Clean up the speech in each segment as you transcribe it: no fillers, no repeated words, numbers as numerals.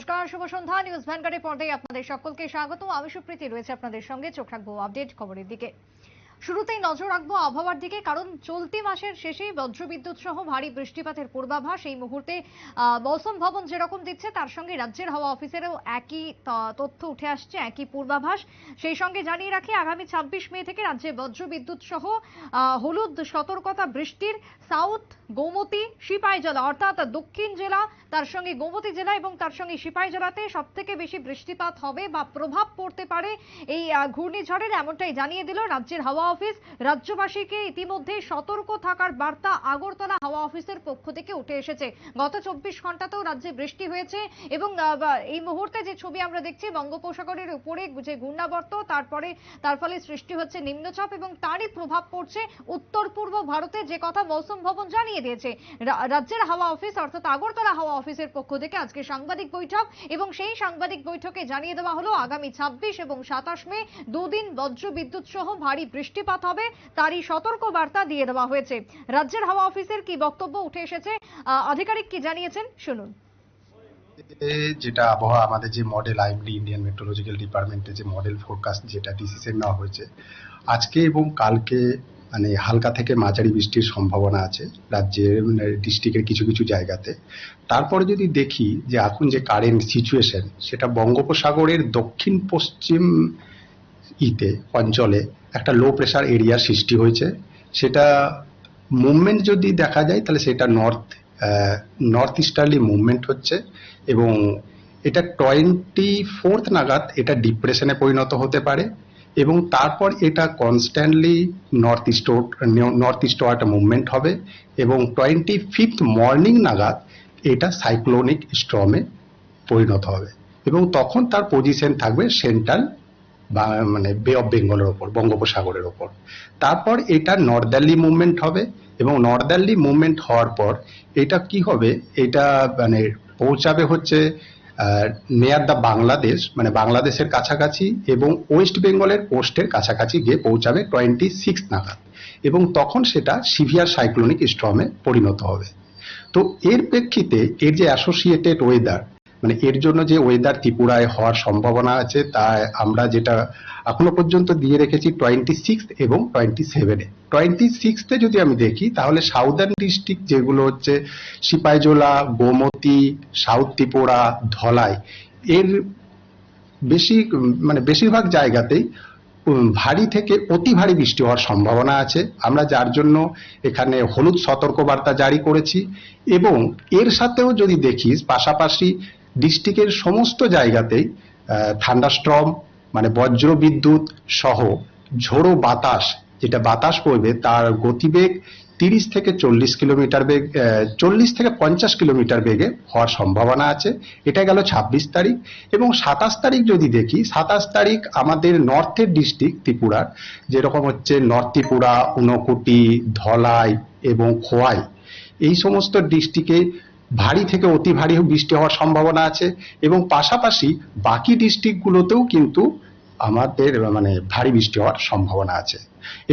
নমস্কার, শুভ সন্ধ্যা। নিউজ ভ্যানগার্ডের পর্দায় আপনাদের সকলকে স্বাগত। আমি সুপ্রীতি রয়েছে আপনাদের সঙ্গে। চোখ রাখবো আপডেট খবরের দিকে। শুরুতেই নজর রাখবো আবহাওয়ার দিকে, কারণ চলতি মাসের শেষেই বজ্রবিদ্যুৎ সহ ভারী বৃষ্টিপাতের পূর্বাভাস এই মুহূর্তে মৌসুম ভবন যেরকম দিচ্ছে, তার সঙ্গে রাজ্যের হাওয়া অফিসেরও একই তথ্য উঠে আসছে, একই পূর্বাভাস। সেই সঙ্গে জানিয়ে রাখি, আগামী 26 মে থেকে রাজ্যে বজ্রবিদ্যুৎ সহ হলুদ সতর্কতা বৃষ্টির। সাউথ, গোমতী, সিপাহীজলা অর্থাৎ দক্ষিণ জেলা, তার সঙ্গে গোমতী জেলা এবং তার সঙ্গে সিপাহী জেলাতে সব থেকে বেশি বৃষ্টিপাত হবে বা প্রভাব পড়তে পারে এই ঘূর্ণিঝড়ের, এমনটাই জানিয়ে দিল রাজ্যের হাওয়া অফিস। রাজ্যবাসীকে ইতিমধ্যে সতর্ক থাকার বার্তা আগরতলা হাওয়া অফিসের পক্ষ থেকে উঠে এসেছে। গত 24 ঘন্টাতেও রাজ্যে বৃষ্টি হয়েছে এবং এই মুহূর্তে যে ছবি আমরা দেখছি, বঙ্গোপসাগরের উপরে যে ঘূর্ণাবর্ত, তার ফলে সৃষ্টি হচ্ছে নিম্নচাপ এবং তারই প্রভাব পড়ছে উত্তর পূর্ব ভারতে, যে কথা মৌসুম ভবন জানিয়ে দিয়েছে। রাজ্যের হাওয়া অফিস অর্থাৎ আগরতলা হাওয়া অফিসের পক্ষ থেকে আজকে সাংবাদিক বৈঠক, এবং সেই সাংবাদিক বৈঠকে জানিয়ে দেওয়া হলো আগামী 26 এবং 27 মে দুদিন বজ্রবিদ্যুৎ সহ ভারী বৃষ্টিপাত হবে, তারই সতর্ক বার্তা দিয়ে দেওয়া হয়েছে। রাজ্যের হাওয়া অফিসের কি বক্তব্য উঠে এসেছে, আধিকারিক কি জানিয়েছেন, শুনুন। যেটা আবহাওয়া আমাদের যে মডেল আইএমডি ইন্ডিয়ান মেট্রোলজিক্যাল ডিপার্টমেন্টে যে মডেল ফোরকাস্ট যেটা ডিসিশন নেওয়া হয়েছে, আজকে এবং কালকে মানে হালকা থেকে মাঝারি বৃষ্টির সম্ভাবনা আছে রাজ্যের ডিস্ট্রিক্টের কিছু কিছু জায়গাতে। তারপরে যদি দেখি যে এখন যে কারেন্ট সিচুয়েশন, সেটা বঙ্গোপসাগরের দক্ষিণ পশ্চিম অঞ্চলে একটা লো প্রেসার এরিয়া সৃষ্টি হয়েছে। সেটা মুভমেন্ট যদি দেখা যায় তাহলে সেটা নর্থ ইস্টার্লি মুভমেন্ট হচ্ছে, এবং এটা 24 নাগাদ এটা ডিপ্রেশনে পরিণত হতে পারে, এবং তারপর এটা কনস্ট্যান্টলি নর্থ ইস্টওয়ার্ড মুভমেন্ট হবে, এবং 25 মর্নিং নাগাদ এটা সাইক্লোনিক স্টর্মে পরিণত হবে, এবং তখন তার পজিশন থাকবে সেন্ট্রাল বা মানে বে অফ বেঙ্গলের ওপর, বঙ্গোপসাগরের ওপর। তারপর এটা নর্দার্লি মুভমেন্ট হবে, এবং নর্দার্লি মুভমেন্ট হওয়ার পর এটা কি হবে, এটা মানে পৌঁছাবে হচ্ছে নিয়ার দ্য বাংলাদেশ, মানে বাংলাদেশের কাছাকাছি, এবং ওয়েস্ট বেঙ্গলের কোস্টের কাছাকাছি গিয়ে পৌঁছাবে 26 নাগাদ, এবং তখন সেটা সিভিয়ার সাইক্লোনিক স্টর্মে পরিণত হবে। তো এর প্রেক্ষিতে এর যে অ্যাসোসিয়েটেড ওয়েদার, মানে এর জন্য যে ওয়েদার ত্রিপুরায় হওয়ার সম্ভাবনা আছে, তা আমরা যেটা এখনো পর্যন্ত দিয়ে রেখেছি 26 এবং 27-এ। 26-এ যদি আমি দেখি তাহলে সাউদার্ন ডিস্ট্রিক্ট যেগুলো হচ্ছে সিপাহীজলা, গোমতী, সাউথ ত্রিপুরা, ধলাই, এর বেশিরভাগ জায়গাতেই ভারী থেকে অতি ভারী বৃষ্টি হওয়ার সম্ভাবনা আছে। আমরা যার জন্য এখানে হলুদ সতর্কবার্তা জারি করেছি, এবং এর সাথেও যদি দেখি পাশাপাশি ডিস্ট্রিক্টের সমস্ত জায়গাতেই থান্ডারস্টর্ম মানে বজ্রবিদ্যুৎ সহ ঝোড়ো বাতাস, যেটা বাতাস পড়বে তার গতিবেগ 30 থেকে 40 কিলোমিটার বেগ, 40 থেকে 50 কিলোমিটার বেগে হওয়ার সম্ভাবনা আছে। এটা গেল 26 তারিখ। এবং 27 তারিখ যদি দেখি, 27 তারিখ আমাদের নর্থের ডিস্ট্রিক্ট ত্রিপুরার, যেরকম হচ্ছে নর্থ ত্রিপুরা, ঊনকোটি, ধলাই এবং খোয়াই, এই সমস্ত ডিস্ট্রিক্টে ভারী থেকে অতি ভারী বৃষ্টি হওয়ার সম্ভাবনা আছে, এবং পাশাপাশি বাকি ডিস্ট্রিক্টগুলোতেও কিন্তু আমাদের মানে ভারী বৃষ্টি হওয়ার সম্ভাবনা আছে।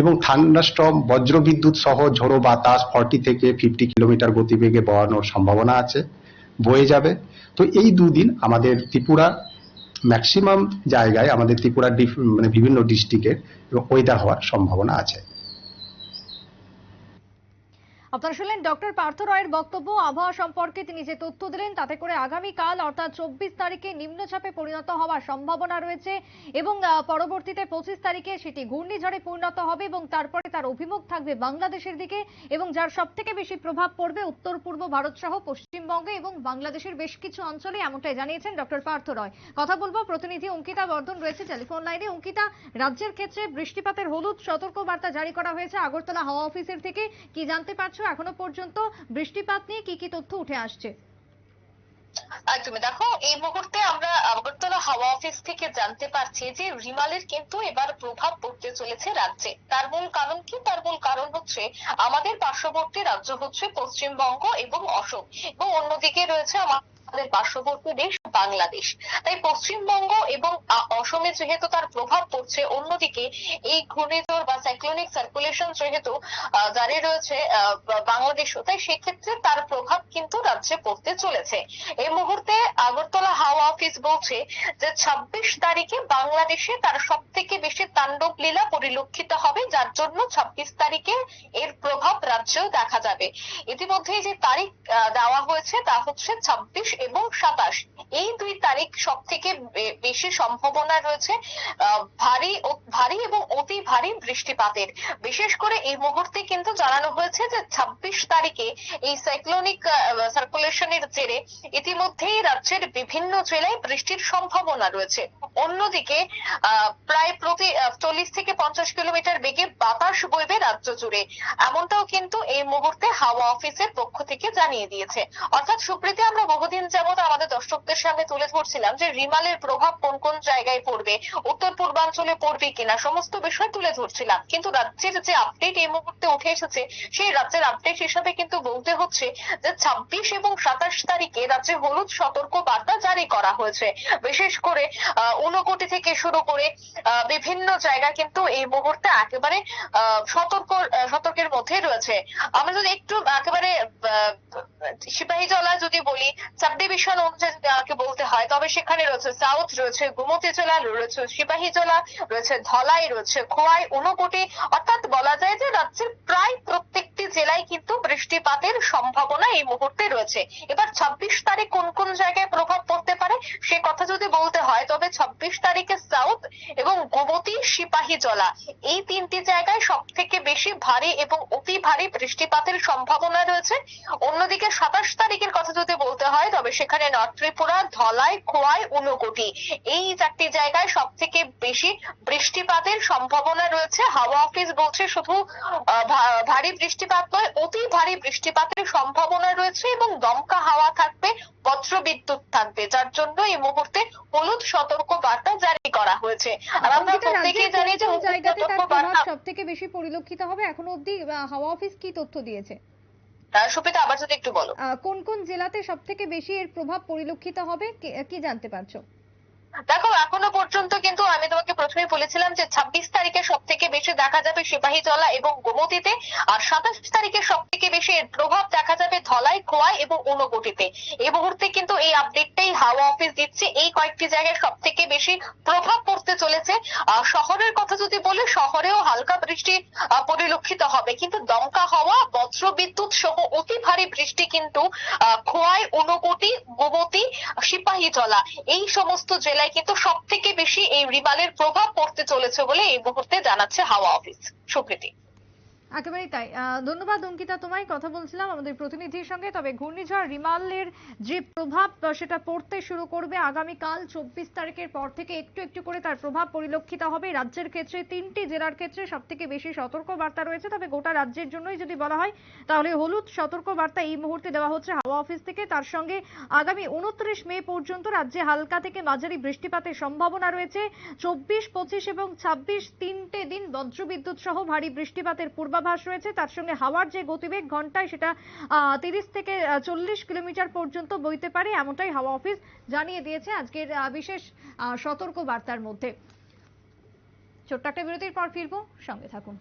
এবং থান্ডারস্টর্ম বজ্রবিদ্যুৎ সহ ঝোড়ো বাতাস 40 থেকে 50 কিলোমিটার গতিবেগে বওয়ানোর সম্ভাবনা আছে, বয়ে যাবে। তো এই দুদিন আমাদের ত্রিপুরা ম্যাক্সিমাম জায়গায়, আমাদের ত্রিপুরার মানে বিভিন্ন ডিস্ট্রিক্টের ওয়েদার হওয়ার সম্ভাবনা আছে। আপনারা শুনলেন ডক্টর পার্থ রায়ের বক্তব্য। আবহাওয়া সম্পর্কে তিনি যে তথ্য দিলেন, তাতে করে আগামীকাল অর্থাৎ 24 তারিখে নিম্নচাপে পরিণত হওয়ার সম্ভাবনা রয়েছে, এবং পরবর্তীতে 25 তারিখে সেটি ঘূর্ণিঝড়ে পরিণত হবে, এবং তারপরে তার অভিমুখ থাকবে বাংলাদেশের দিকে, এবং যার সব থেকে বেশি প্রভাব পড়বে উত্তর পূর্ব ভারত সহ পশ্চিমবঙ্গে এবং বাংলাদেশের বেশ কিছু অঞ্চলে, এমনটাই জানিয়েছেন ডক্টর পার্থ রয়। কথা বলবো প্রতিনিধি অঙ্কিতা বর্ধন রয়েছে টেলিফোন লাইনে। অঙ্কিতা, রাজ্যের ক্ষেত্রে বৃষ্টিপাতের হলুদ সতর্কবার্তা জারি করা হয়েছে আগরতলা হাওয়া অফিসের থেকে, কি জানতে পারছো এখনো পর্যন্ত বৃষ্টিপাত নিয়ে কি কি তথ্য উঠে আসছে? একদমই, দেখো এই মুহূর্তে আমরা আগরতলা হাওয়া অফিস থেকে জানতে পারছি যে রিমালের কিন্তু এবার প্রভাব পড়তে চলেছে রাজ্যে। তার মূল কারণ কি? তার মূল কারণ হচ্ছে আমাদের পার্শ্ববর্তী রাজ্য হচ্ছে পশ্চিমবঙ্গ এবং অসম, এবং অন্যদিকে রয়েছে আমাদের পার্শ্ববর্তী দেশ বাংলাদেশ। তাই পশ্চিমবঙ্গ এবং অসমে যেহেতু তার প্রভাব পড়ছে, অন্যদিকে এই ঘূর্ণিঝড় বা সাইক্লোনিক সার্কুলেশন যেহেতু দাঁড়িয়ে রয়েছে বাংলাদেশও, তাই সেক্ষেত্রে তার প্রভাব কিন্তু রাজ্যে পড়তে চলেছে। এই মুহূর্তে আগরতলা হাওয়া অফিস বলছে যে 26 তারিখে বাংলাদেশে তার সব থেকে বেশি তাণ্ডব লীলা পরিলক্ষিত হবে, যার জন্য 26 তারিখে এর প্রভাব রাজ্যেও দেখা যাবে। ইতিমধ্যে যে তারিখ দেওয়া হয়েছে তা হচ্ছে 26 এবং 27। এই দুই তারিখ সব থেকে বেশি সম্ভাবনা রয়েছে ভারী এবং অতি ভারী বৃষ্টিপাতের। বিশেষ করে এই মুহূর্তে কিন্তু জানানো হয়েছে যে 26 তারিখে এই সাইক্লোনিক সার্কুলেশনের জেরে ইতিমধ্যেই রাজ্যের বিভিন্ন জেলায় বৃষ্টির সম্ভাবনা রয়েছে। অন্যদিকে প্রায় প্রতি 40 থেকে 50 কিলোমিটার বেগে বাতাস বইবে রাজ্য জুড়ে, এমনটাও কিন্তু এই মুহূর্তে হাওয়া অফিসের পক্ষ থেকে জানিয়ে দিয়েছে। অর্থাৎ সুপ্রীতি, আমরা বহুদিন যাবত আমাদের দর্শকদের সামনে তুলে ধরছিলাম যে রিমালের প্রভাব কোন কোন জায়গায় পড়বে, উত্তর পূর্বাঞ্চলে পড়বে কিনা, সমস্ত বিষয় তুলে ধরছিলাম। কিন্তু রাজ্যের যে আপডেট এই মুহূর্তে উঠে এসেছে, সেই রাজ্যের আপডেট হিসাবে কিন্তু বলতে হচ্ছে যে 26 এবং 27 তারিখে রাজ্যে হলুদ সতর্ক বার্তা জারি করা হয়েছে। বিশেষ করে ঊনকোটি থেকে শুরু করে বিভিন্ন জায়গা কিন্তু এই মুহূর্তে একেবারে সতর্কের মধ্যে রয়েছে। আমরা যদি একটু একেবারে সিপাহীজলা যদি বলি, সাব ডিভিশন অনুযায়ী যদি আমাকে বলতে হয়, তবে সেখানে রয়েছে সাউথ, রয়েছে গোমতী জেলা, রয়েছে সিপাহীজলা, রয়েছে ধলাই, রয়েছে খোয়াই, ঊনকোটি। অর্থাৎ বলা যায় যে রাজ্যের প্রায় প্রত্যেকটি জেলায় কিন্তু বৃষ্টিপাতের সম্ভাবনা এই মুহূর্তে রয়েছে। এবার 26 তারিখ কোন কোন জায়গায় প্রভাব পড়তে পারে সে কথা যদি বলতে হয়, তবে 26 তারিখে সাউথ এবং গোমতী, সিপাহীজলা এই তিনটি জায়গায় সব থেকে বেশি ভারী এবং অতি ভারী বৃষ্টিপাতের সম্ভাবনা রয়েছে। অন্যদিকে 27 তারিখের কথা যদি বলতে হয়, তবে সেখানে নর্থ ত্রিপুরা, ধলাই, খোয়াই, ঊনকোটি এই চারটি জায়গায় সব থেকে বেশি বৃষ্টিপাতের সম্ভাবনা রয়েছে। হাওয়া অফিস বলছে শুধু ভারী বৃষ্টিপাত নয়, অতি ভারী বৃষ্টিপাতের সম্ভাবনা রয়েছে এবং দমকা হাওয়া থাকবে, বজ্র বিদ্যুৎ থাকবে, যার জন্য এই মুহূর্তে হলুদ সতর্ক বার্তা জারি করা হয়েছে। আর আমরা প্রত্যেকেই জানি যে হলুদ সতর্ক বার্তা সব থেকে বেশি পরিলক্ষিত হবে। এখনো অবধি হাওয়া অফিস কি তথ্য দিয়েছে? সুপ্রীতা, আবার যদি একটু বলো। কোন কোন জেলাতে সব থেকে বেশি এর প্রভাব পরিলক্ষিত হবে কি জানতে পারছো? দেখো, এখনো পর্যন্ত কিন্তু আমি তোমাকে প্রথমেই বলেছিলাম যে 26 তারিখে সব থেকে বেশি দেখা যাবে সিপাহীজলা এবং গোমতীতে, আর 27 তারিখে সব থেকে বেশি এর প্রভাব দেখা যাবে ধলাই, খোয়াই এবং ঊনকোটিতে। এই মুহূর্তে কিন্তু এই আপডেটটাই হাওয়া অফিস দিচ্ছে। এই কয়েকটি জায়গায় সব থেকে বেশি প্রভাব পড়তে চলেছে। শহরের কথা যদি বলি, শহরেও হালকা বৃষ্টি পরিলক্ষিত হবে, কিন্তু দমকা হাওয়া, বজ্র বিদ্যুৎ সহ অতি ভারী বৃষ্টি কিন্তু খোয়াই, ঊনকোটি, গোমতী, সিপাহীজলা এই সমস্ত জেলায় কিন্তু সব থেকে বেশি এই রিমালের প্রভাব পড়তে চলেছে বলে এই মুহূর্তে জানাচ্ছে হাওয়া অফিস। সুপ্রীতি, একেবারেই তাই। ধন্যবাদ অঙ্কিতা, তোমায় কথা বলছিলাম আমাদের প্রতিনিধির সঙ্গে। তবে ঘূর্ণিঝড় রিমালের যে প্রভাব সেটা পড়তে শুরু করবে আগামীকাল 24 তারিখের পর থেকে। একটু একটু করে তার প্রভাব পরিলক্ষিত হবে রাজ্যের ক্ষেত্রে। 3টি জেলার ক্ষেত্রে সব থেকে বেশি সতর্ক বার্তা রয়েছে। তবে গোটা রাজ্যের জন্যই যদি বলা হয়, তাহলে হলুদ সতর্ক বার্তা এই মুহূর্তে দেওয়া হচ্ছে হাওয়া অফিস থেকে। তার সঙ্গে আগামী 29 মে পর্যন্ত রাজ্যে হালকা থেকে মাঝারি বৃষ্টিপাতের সম্ভাবনা রয়েছে। 24, 25 এবং 26 তিনটে দিন বজ্রবিদ্যুৎ সহ ভারী বৃষ্টিপাতের পূর্বাভাস রয়েছে। তার সঙ্গে হাওয়ার যে গতিবেগ ঘন্টায় সেটা 30 থেকে 40 কিলোমিটার পর্যন্ত বইতে পারে, এমনটাই হাওয়া অফিস জানিয়ে দিয়েছে আজকের বিশেষ সতর্ক বার্তার মধ্যে। ছোট্ট একটা বিরতির পর ফিরবো, সঙ্গে থাকুন।